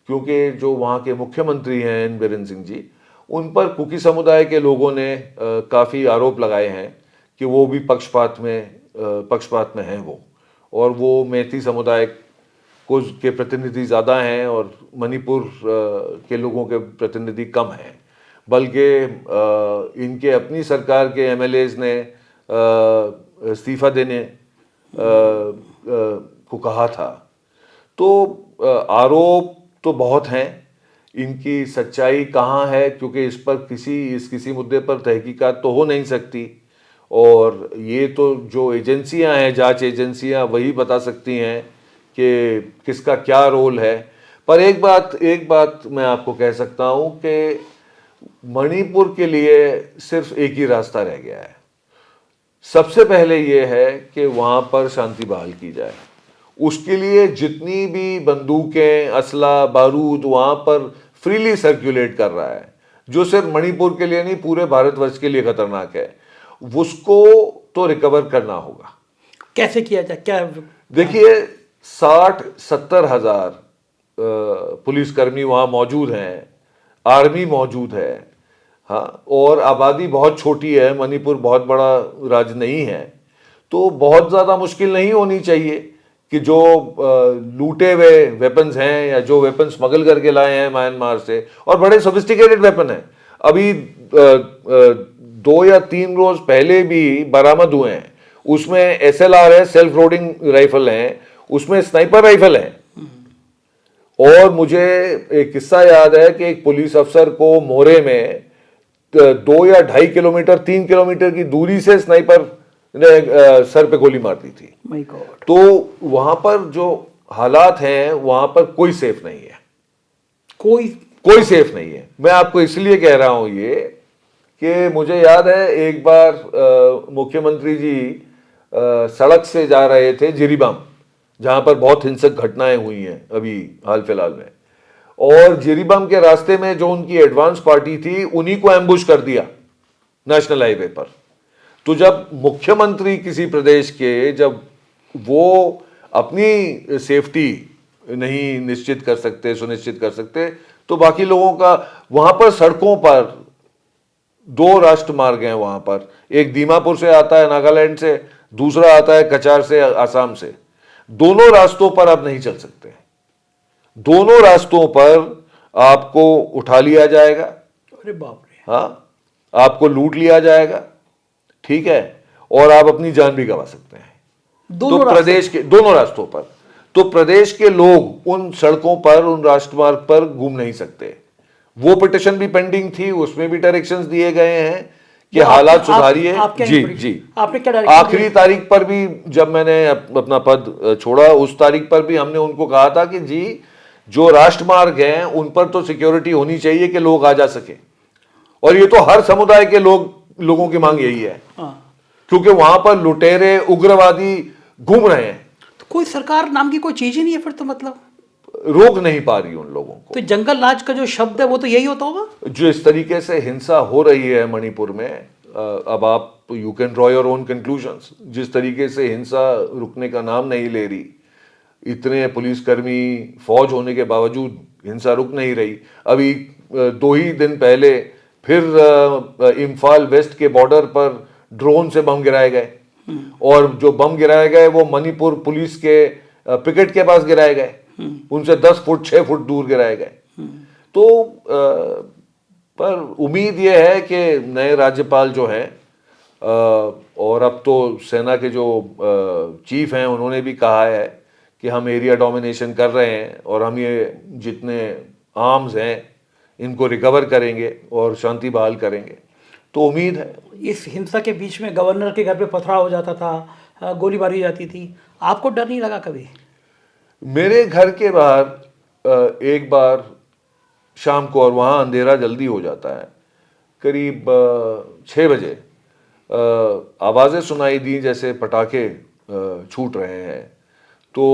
क्योंकि जो वहाँ के मुख्यमंत्री हैं एन बीरेन सिंह जी, उन पर कुकी समुदाय के लोगों ने काफ़ी आरोप लगाए हैं कि वो भी पक्षपात में हैं वो, और वो मैती समुदाय को के प्रतिनिधि ज़्यादा हैं और मणिपुर के लोगों के प्रतिनिधि कम हैं। बल्कि इनके अपनी सरकार के एमएलएज ने इस्तीफा देने को कहा था। तो आरोप तो बहुत हैं, इनकी सच्चाई कहाँ है, क्योंकि इस पर किसी मुद्दे पर तहकीकात तो हो नहीं सकती, और ये तो जो एजेंसियां हैं, जांच एजेंसियां, वही बता सकती हैं कि किसका क्या रोल है। पर एक बात मैं आपको कह सकता हूँ कि मणिपुर के लिए सिर्फ एक ही रास्ता रह गया है। सबसे पहले ये है कि वहाँ पर शांति बहाल की जाए। उसके लिए जितनी भी बंदूकें, असला, बारूद वहाँ पर फ्रीली सर्कुलेट कर रहा है, जो सिर्फ मणिपुर के लिए नहीं पूरे भारतवर्ष के लिए खतरनाक है, उसको तो रिकवर करना होगा। कैसे किया जाए, क्या? देखिए, 60-70 हजार पुलिसकर्मी वहाँ मौजूद हैं, आर्मी मौजूद है, हाँ, और आबादी बहुत छोटी है, मणिपुर बहुत बड़ा राज्य नहीं है। तो बहुत ज़्यादा मुश्किल नहीं होनी चाहिए कि जो लूटे हुए वेपन्स हैं या जो वेपन स्मगल करके लाए हैं म्यांमार से, और बड़े सोफिस्टिकेटेड वेपन हैं, अभी 2 या 3 रोज पहले भी बरामद हुए हैं। उसमें एसएलआर है, सेल्फ लोडिंग राइफल हैं, उसमें स्नाइपर राइफल हैं। और मुझे एक किस्सा याद है कि एक पुलिस अफसर को मोरे में 2 या 2.5 किलोमीटर 3 किलोमीटर की दूरी से स्नाइपर ने सर पे गोली मार दी थी। My God. तो वहां पर जो हालात हैं, वहां पर कोई सेफ नहीं है, कोई सेफ नहीं है। मैं आपको इसलिए कह रहा हूं ये कि मुझे याद है एक बार मुख्यमंत्री जी सड़क से जा रहे थे जिरीबाम, जहां पर बहुत हिंसक घटनाएं हुई हैं अभी हाल फिलहाल में, और जिरीबाम के रास्ते में जो उनकी एडवांस पार्टी थी, उन्हीं को एम्बुश कर दिया नेशनल हाईवे पर। तो जब मुख्यमंत्री किसी प्रदेश के, जब वो अपनी सेफ्टी नहीं सुनिश्चित कर सकते, तो बाकी लोगों का, वहां पर सड़कों पर 2 राष्ट्र मार्ग हैं वहां पर, एक दीमापुर से आता है नागालैंड से, दूसरा आता है कचार से आसाम से। दोनों रास्तों पर आप नहीं चल सकते, दोनों रास्तों पर आपको उठा लिया जाएगा, अरे बाप रे, हाँ, आपको लूट लिया जाएगा, ठीक है, और आप अपनी जान भी गंवा सकते हैं। तो प्रदेश के दोनों रास्तों पर, तो प्रदेश के लोग उन सड़कों पर, उन राष्ट्रमार्ग पर घूम नहीं सकते। वो पिटिशन भी पेंडिंग थी, उसमें भी डायरेक्शंस दिए गए हैं कि हालात सुधारिए। जी, आपने क्या आखिरी तारीख पर भी, जब मैंने अपना पद छोड़ा, उस तारीख पर भी हमने उनको कहा था कि जी, जो राष्ट्रमार्ग हैं उन पर तो सिक्योरिटी होनी चाहिए कि लोग आ जा सके, और ये तो हर समुदाय के लोगों की मांग यही है, क्योंकि वहां पर लुटेरे, उग्रवादी घूम रहे हैं। तो कोई सरकार नाम की कोई चीज ही नहीं है फिर, तो मतलब रोक नहीं पा रही उन लोगों को। तो जंगल राज का जो शब्द है वो तो यही होता होगा। जो इस तरीके से हिंसा हो रही है मणिपुर में, अब आप you can draw your own conclusions. जिस तरीके से हिंसा रुकने का नाम नहीं ले रही, इतने पुलिसकर्मी फौज होने के बावजूद हिंसा रुक नहीं रही। अभी 2 ही दिन पहले फिर इम्फाल वेस्ट के बॉर्डर पर ड्रोन से बम गिराए गए, और जो बम गिराए गए वो मणिपुर पुलिस के पिकेट के पास गिराए गए, उनसे 10 फुट 6 फुट दूर गिराए गए। तो पर उम्मीद ये है कि नए राज्यपाल जो हैं, और अब तो सेना के जो चीफ हैं उन्होंने भी कहा है कि हम एरिया डोमिनेशन कर रहे हैं और हम ये जितने आर्म्स हैं इनको रिकवर करेंगे और शांति बहाल करेंगे। तो उम्मीद है। इस हिंसा के बीच में गवर्नर के घर पे पथराव हो जाता था, गोलीबारी हो जाती थी, आपको डर नहीं लगा कभी? मेरे घर के बाहर एक बार शाम को, और वहाँ अंधेरा जल्दी हो जाता है, करीब 6 बजे आवाज़ें सुनाई दी जैसे पटाखे छूट रहे हैं। तो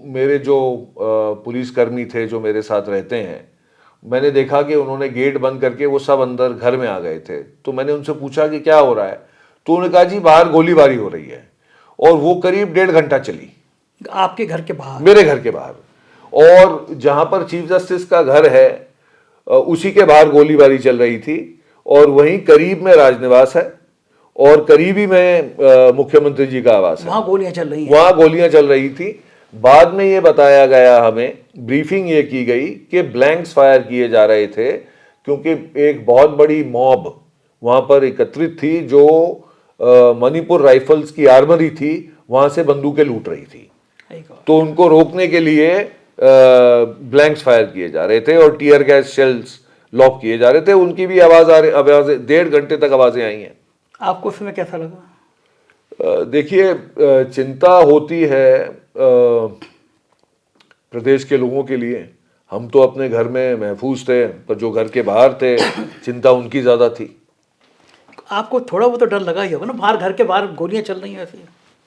मेरे जो पुलिसकर्मी थे जो मेरे साथ रहते हैं, मैंने देखा कि उन्होंने गेट बंद करके वो सब अंदर घर में आ गए थे। तो मैंने उनसे पूछा कि क्या हो रहा है, तो उन्होंने कहा जी बाहर गोलीबारी हो रही है, और वो करीब 1.5 घंटा चली। आपके घर के बाहर? मेरे घर के बाहर। और जहां पर चीफ जस्टिस का घर है उसी के बाहर गोलीबारी चल रही थी, और वहीं करीब में राजनिवास है और करीब ही में मुख्यमंत्री जी का आवास है। वहां गोलियां चल रही हैं? वहां गोलियां चल रही थी। बाद में ये बताया गया, हमें ब्रीफिंग ये की गई कि ब्लैंक्स फायर किए जा रहे थे, क्योंकि एक बहुत बड़ी मॉब वहां पर एकत्रित थी जो मणिपुर राइफल्स की आर्मरी थी, वहां से बंदूकें लूट रही थी। तो उनको रोकने के लिए ब्लैंक्स फायर किए जा रहे थे और टीयर गैस शेल्स लॉक किए जा रहे थे। उनकी भी आवाजें 1.5 घंटे तक आवाजें आई हैं। आपको उस समय कैसा लगा? देखिए, चिंता होती है प्रदेश के लोगों के लिए। हम तो अपने घर में महफूज थे, पर जो घर के बाहर थे चिंता उनकी ज्यादा थी। आपको थोड़ा बहुत तो डर लगा ही होगा ना, बाहर घर के बाहर गोलियां चल रही हैं ऐसे?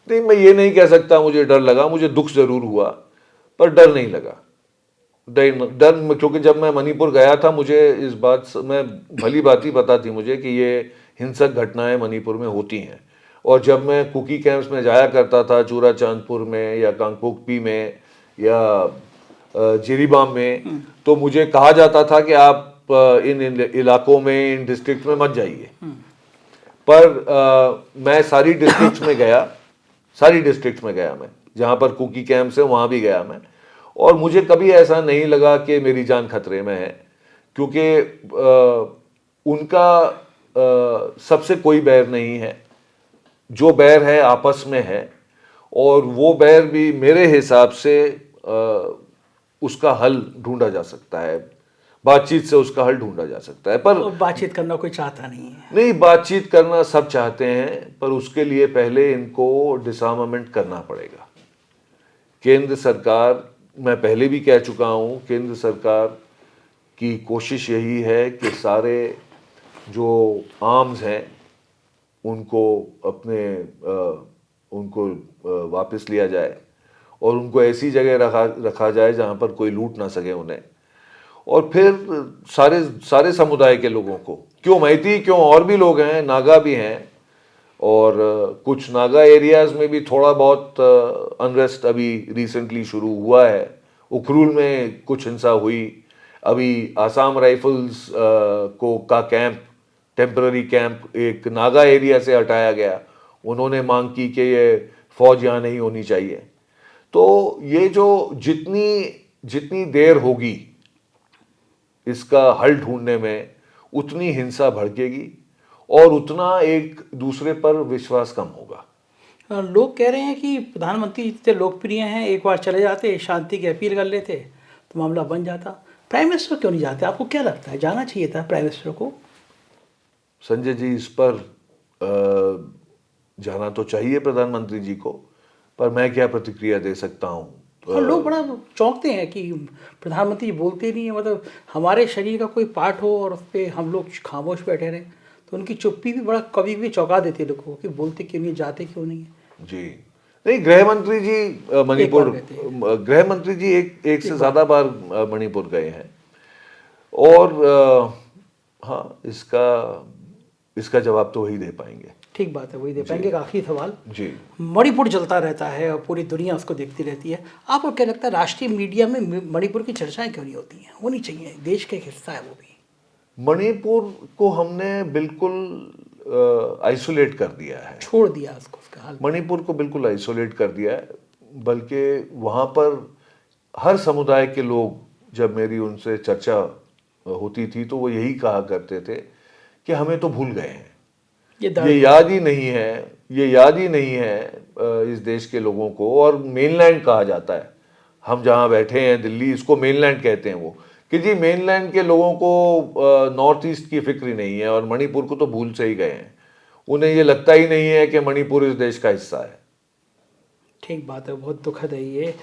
नहीं, मैं ये नहीं कह सकता मुझे डर लगा, मुझे दुख जरूर हुआ, पर डर नहीं लगा। डर क्योंकि जब मैं मणिपुर गया था, मुझे इस बात में भली भांति पता थी मुझे कि ये हिंसक घटनाएं मणिपुर में होती हैं। और जब मैं कुकी कैंप्स में जाया करता था, चूरा चांदपुर में या कांगपोकपी में या जिरीबाम में, तो मुझे कहा जाता था कि आप इन इलाकों में, इन डिस्ट्रिक्ट में मत जाइए। पर मैं सारी डिस्ट्रिक्ट में गया मैं, जहाँ पर कुकी कैंप्स है वहाँ भी गया मैं, और मुझे कभी ऐसा नहीं लगा कि मेरी जान खतरे में है, क्योंकि उनका सबसे कोई बैर नहीं है। जो बैर है आपस में है, और वो बैर भी मेरे हिसाब से उसका हल ढूंढा जा सकता है, बातचीत से उसका हल ढूंढा जा सकता है। पर बातचीत करना कोई चाहता नहीं है। नहीं, बातचीत करना सब चाहते हैं, पर उसके लिए पहले इनको डिसआर्मामेंट करना पड़ेगा। केंद्र सरकार, मैं पहले भी कह चुका हूँ, केंद्र सरकार की कोशिश यही है कि सारे जो आर्म्स हैं उनको उनको वापस लिया जाए, और उनको ऐसी जगह रखा जाए जहाँ पर कोई लूट ना सके उन्हें। और फिर सारे समुदाय के लोगों को, क्यों मैती, क्यों और भी लोग हैं, नागा भी हैं, और कुछ नागा एरियाज में भी थोड़ा बहुत अनरेस्ट अभी रिसेंटली शुरू हुआ है। उखरूल में कुछ हिंसा हुई। अभी आसाम राइफल्स का कैंप, टेम्पररी कैंप एक नागा एरिया से हटाया गया। उन्होंने मांग की कि ये फौज यहाँ नहीं होनी चाहिए। तो ये जो जितनी देर होगी इसका हल ढूंढने में, उतनी हिंसा भड़केगी और उतना एक दूसरे पर विश्वास कम होगा। लोग कह रहे हैं कि प्रधानमंत्री जितने लोकप्रिय हैं, एक बार चले जाते, शांति की अपील कर लेते तो मामला बन जाता। प्राइम मिनिस्टर क्यों नहीं जाते? आपको क्या लगता है, जाना चाहिए था प्राइम मिनिस्टर को? संजय जी, इस पर जाना तो चाहिए प्रधानमंत्री जी को, पर मैं क्या प्रतिक्रिया दे सकता हूँ। और लोग बड़ा चौंकते हैं कि प्रधानमंत्री बोलते नहीं है, मतलब हमारे शरीर का कोई पार्ट हो और उस पर हम लोग खामोश बैठे रहें, तो उनकी चुप्पी भी बड़ा कभी भी चौंका देती है लोगों को कि बोलते क्यों नहीं, जाते क्यों नहीं है। जी नहीं, गृह मंत्री जी मणिपुर, गृह मंत्री जी एक से ज़्यादा बार मणिपुर गए हैं, और हाँ, इसका इसका जवाब तो वही दे पाएंगे। ठीक बात है, वही दे पाएंगे। एक आखिरी सवाल, जी। मणिपुर चलता रहता है और पूरी दुनिया उसको देखती रहती है, आपको क्या लगता है राष्ट्रीय मीडिया में मणिपुर की चर्चाएं क्यों नहीं होती हैं? होनी चाहिए, देश का एक हिस्सा है वो भी। मणिपुर को हमने बिल्कुल आइसोलेट कर दिया है, छोड़ दिया उसको उसका हाल। मणिपुर को बिल्कुल आइसोलेट कर दिया है, बल्कि वहाँ पर हर समुदाय के लोग, जब मेरी उनसे चर्चा होती थी तो वो यही कहा करते थे कि हमें तो भूल गए हैं, ये याद ही नहीं है, ये याद ही नहीं है इस देश के लोगों को। और मेनलैंड कहा जाता है, हम जहाँ बैठे हैं दिल्ली, इसको मेनलैंड कहते हैं वो, कि जी मेनलैंड के लोगों को नॉर्थ ईस्ट की फिक्र ही नहीं है और मणिपुर को तो भूल से ही गए हैं, उन्हें ये लगता ही नहीं है कि मणिपुर इस देश का हिस्सा है। ठीक बात है, बहुत दुखद है ये।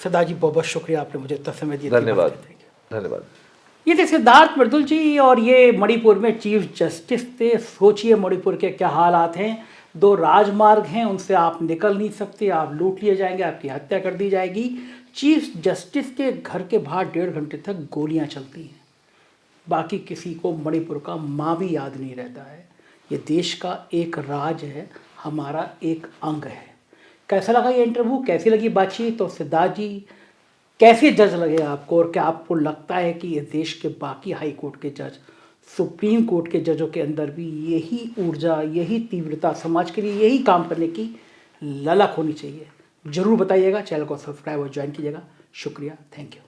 सरदार जी बहुत बहुत शुक्रिया, आपने मुझे इतना समय दिया। धन्यवाद, धन्यवाद। ये थे सिद्धार्थ मृदुल जी, और ये मणिपुर में चीफ जस्टिस थे। सोचिए मणिपुर के क्या हालात हैं, 2 राजमार्ग हैं, उनसे आप निकल नहीं सकते, आप लूट लिए जाएंगे, आपकी हत्या कर दी जाएगी। चीफ जस्टिस के घर के बाहर 1.5 घंटे तक गोलियां चलती हैं। बाकी किसी को मणिपुर का माँ भी याद नहीं रहता है। ये देश का एक राज है, हमारा एक अंग है। कैसा लगा ये इंटरव्यू, कैसी लगी बातचीत? तो सिद्धार्थ जी कैसे जज लगे आपको, और क्या आपको लगता है कि इस देश के बाकी हाई कोर्ट के जज, सुप्रीम कोर्ट के जजों के अंदर भी यही ऊर्जा, यही तीव्रता, समाज के लिए यही काम करने की ललक होनी चाहिए? ज़रूर बताइएगा। चैनल को सब्सक्राइब और ज्वाइन कीजिएगा। शुक्रिया, थैंक यू।